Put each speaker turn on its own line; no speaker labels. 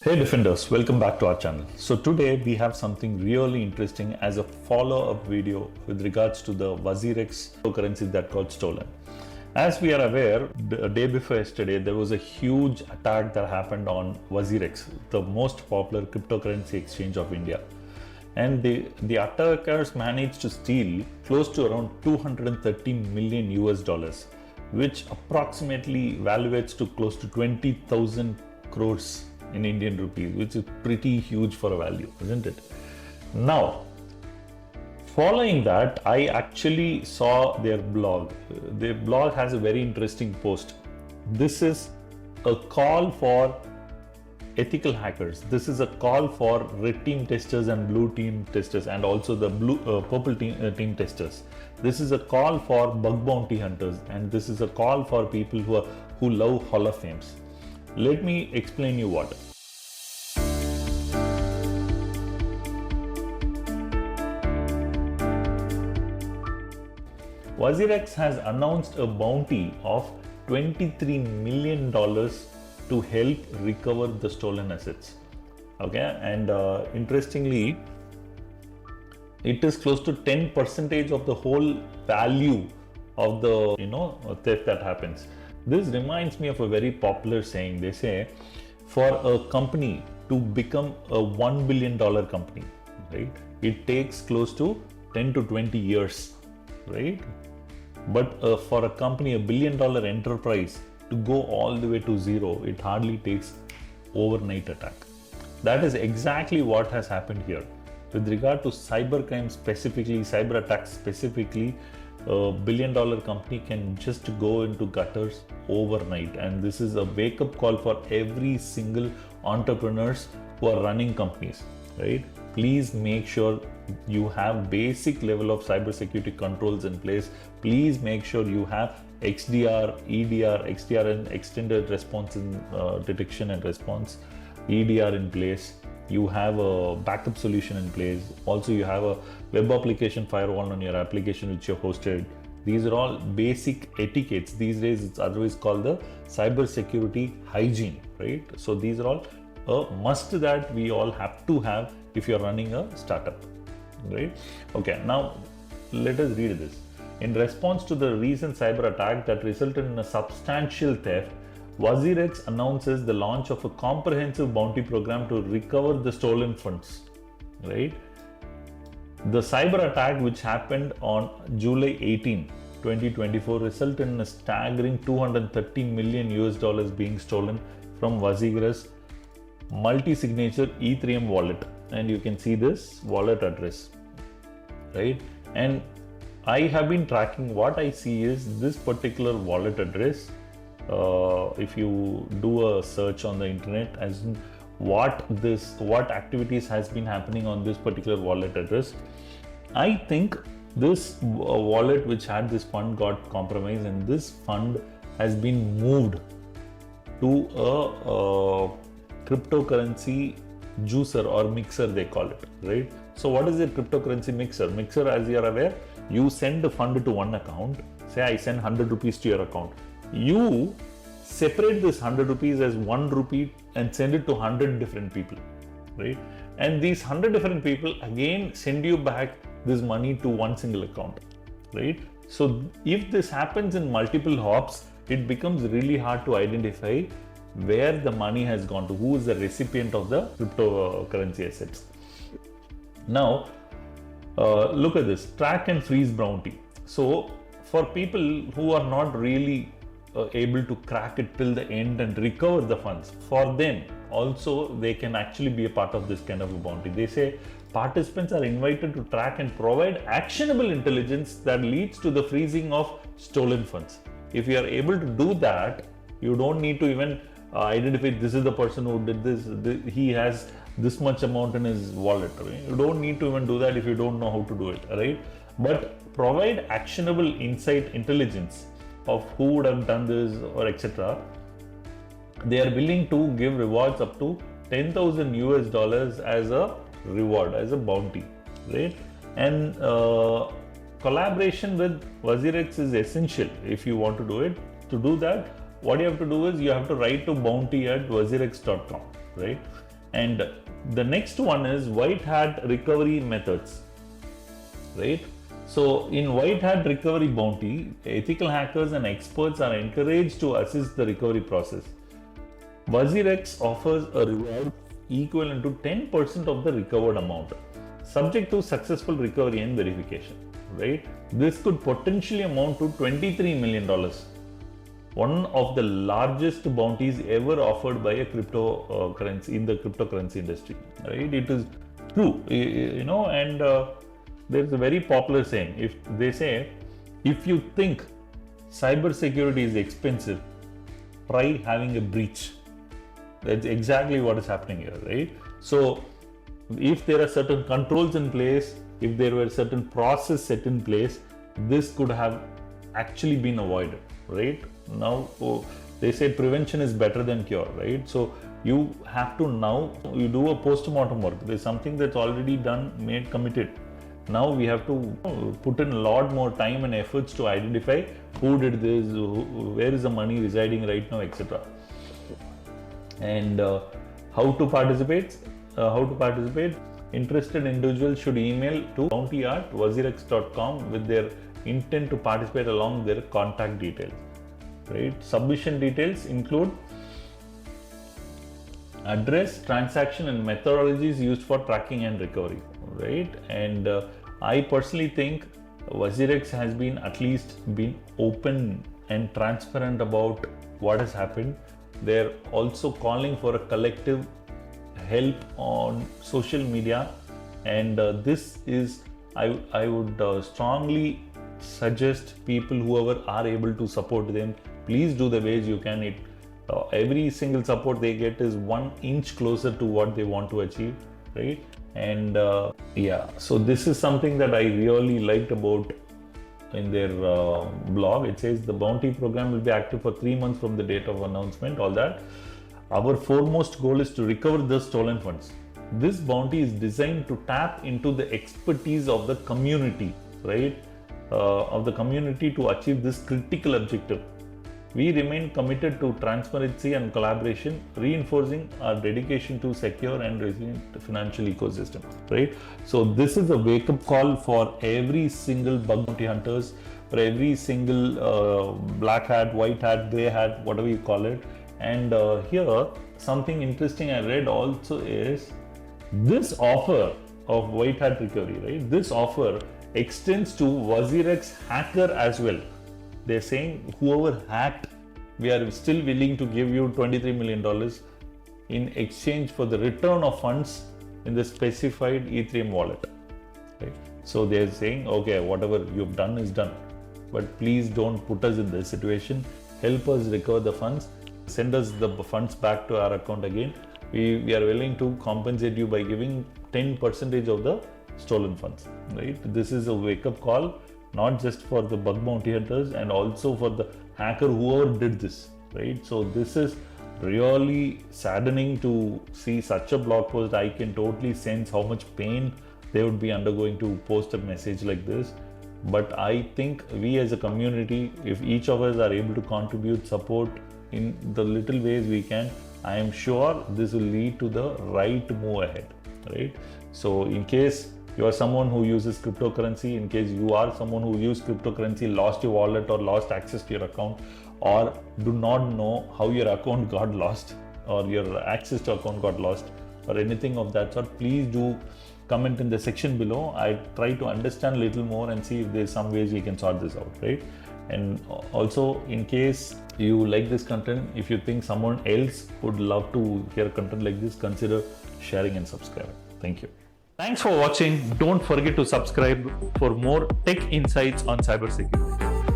Hey Defenders, welcome back to our channel. So today we have something really interesting as a follow-up video with regards to the Wasirex cryptocurrency that got stolen. As we are aware, the day before yesterday there was a huge attack that happened on Wazirx, the most popular cryptocurrency exchange of India. And the attackers managed to steal close to around 230 million US dollars, which approximately evaluates to close to 20,000 crores in Indian rupees, which is pretty huge for a value, isn't it? Now, following that, I actually saw their blog. Their blog has a very interesting post. This is a call for ethical hackers. This is a call for red team testers and blue team testers, and also the purple team testers. This is a call for bug bounty hunters, and this is a call for people who love Hall of Fames. Let me explain you what. Wazirx has announced a bounty of $23 million to help recover the stolen assets. Okay, and interestingly, it is close to 10% of the whole value of the theft that happens. This reminds me of a very popular saying. They say, for a company to become a $1 billion company, right, it takes close to 10 to 20 years, right? But for a company, $1 billion enterprise, to go all the way to zero, it hardly takes overnight attack. That is exactly what has happened here. With regard to cybercrime specifically, cyber attacks specifically, $1 billion company can just go into gutters overnight, and this is a wake-up call for every single entrepreneurs who are running companies, right? Please make sure you have basic level of cybersecurity controls in place. Please make sure you have XDR, EDR, XDR and extended response in detection and response, EDR in place. You have a backup solution in place. Also, you have a web application firewall on your application which you're hosted. These are all basic etiquettes. These days, it's otherwise called the cybersecurity hygiene, right? So these are all a must that we all have to have if you're running a startup, right? Okay, now let us read this. In response to the recent cyber attack that resulted in a substantial theft, Wazirx announces the launch of a comprehensive bounty program to recover the stolen funds, right? The cyber attack, which happened on July 18, 2024, resulted in a staggering 230 million US dollars being stolen from Wazirx multi-signature Ethereum wallet. And you can see this wallet address, right? And I have been tracking. What I see is this particular wallet address. If you do a search on the internet as in what activities has been happening on this particular wallet address, I think this wallet which had this fund got compromised, and this fund has been moved to a cryptocurrency juicer or mixer, they call it, right? So what is a cryptocurrency mixer? Mixer, as you are aware, you send the fund to one account. Say I send 100 rupees to your account. You separate this 100 rupees as 1 rupee and send it to 100 different people, right? And these 100 different people again send you back this money to one single account, right? So if this happens in multiple hops, it becomes really hard to identify where the money has gone to, who is the recipient of the cryptocurrency assets. Now, look at this, track and freeze bounty. So for people who are not really able to crack it till the end and recover the funds, for them also they can actually be a part of this kind of a bounty. They say participants are invited to track and provide actionable intelligence that leads to the freezing of stolen funds. If you are able to do that, you don't need to even identify this is the person who did this, he has this much amount in his wallet, right? You don't need to even do that if you don't know how to do it, right? But provide actionable insight, intelligence of who would have done this or etc. They are willing to give rewards up to 10,000 US dollars as a reward, as a bounty, right? And collaboration with Wazirx is essential if you want to do it. To do that, what you have to do is you have to write to bounty@wazirx.com, right? And the next one is white hat recovery methods, right? So in white hat recovery bounty, ethical hackers and experts are encouraged to assist the recovery process. Wasirex offers a reward equivalent to 10% of the recovered amount, subject to successful recovery and verification, right? This could potentially amount to $23 million, one of the largest bounties ever offered by a cryptocurrency in the cryptocurrency industry, right? It is true, and there's a very popular saying. If they say, if you think cybersecurity is expensive, try having a breach. That's exactly what is happening here, right? So if there are certain controls in place, if there were certain process set in place, this could have actually been avoided, right? Now, they say prevention is better than cure, right? So you have to now, you do a post-mortem work. There's something that's already done, made, committed. Now we have to put in a lot more time and efforts to identify who did this, where is the money residing right now, etc. And how to participate? Interested individuals should email to bounty@wasirex.com with their intent to participate along their contact details. Right? Submission details include address, transaction, and methodologies used for tracking and recovery. Right? And I personally think Wasirex has been at least been open and transparent about what has happened. They're also calling for a collective help on social media, and this is, I would strongly suggest people, whoever are able to support them, please do the ways you can. Every single support they get is 1 inch closer to what they want to achieve, right? And so this is something that I really liked about in their blog. It says the bounty program will be active for 3 months from the date of announcement, all that. Our foremost goal is to recover the stolen funds. This bounty is designed to tap into the expertise of the community, right? Of the community to achieve this critical objective. We remain committed to transparency and collaboration, reinforcing our dedication to secure and resilient financial ecosystem, right? So this is a wake-up call for every single bug bounty hunters, for every single black hat, white hat, grey hat, whatever you call it. And here, something interesting I read also is this offer of white hat recovery, right? This offer extends to Wasirex hacker as well. They're saying whoever hacked, we are still willing to give you $23 million in exchange for the return of funds in the specified Ethereum wallet. Right? So they're saying, okay, whatever you've done is done, but please don't put us in this situation. Help us recover the funds. Send us the funds back to our account again. We are willing to compensate you by giving 10% of the stolen funds. Right? This is a wake-up call, not just for the bug bounty hunters and also for the hacker whoever did this, right? So this is really saddening to see such a blog post. I can totally sense how much pain they would be undergoing to post a message like this. But I think we as a community, if each of us are able to contribute support in the little ways we can, I am sure this will lead to the right move ahead, right? So in case you are someone who uses cryptocurrency, in case you are someone who used cryptocurrency, lost your wallet or lost access to your account, or do not know how your account got lost or your access to account got lost or anything of that sort, please do comment in the section below. I try to understand a little more and see if there's some ways we can sort this out, right? And also, in case you like this content, if you think someone else would love to hear content like this, consider sharing and subscribing. Thank you. Thanks for watching. Don't forget to subscribe for more tech insights on cybersecurity.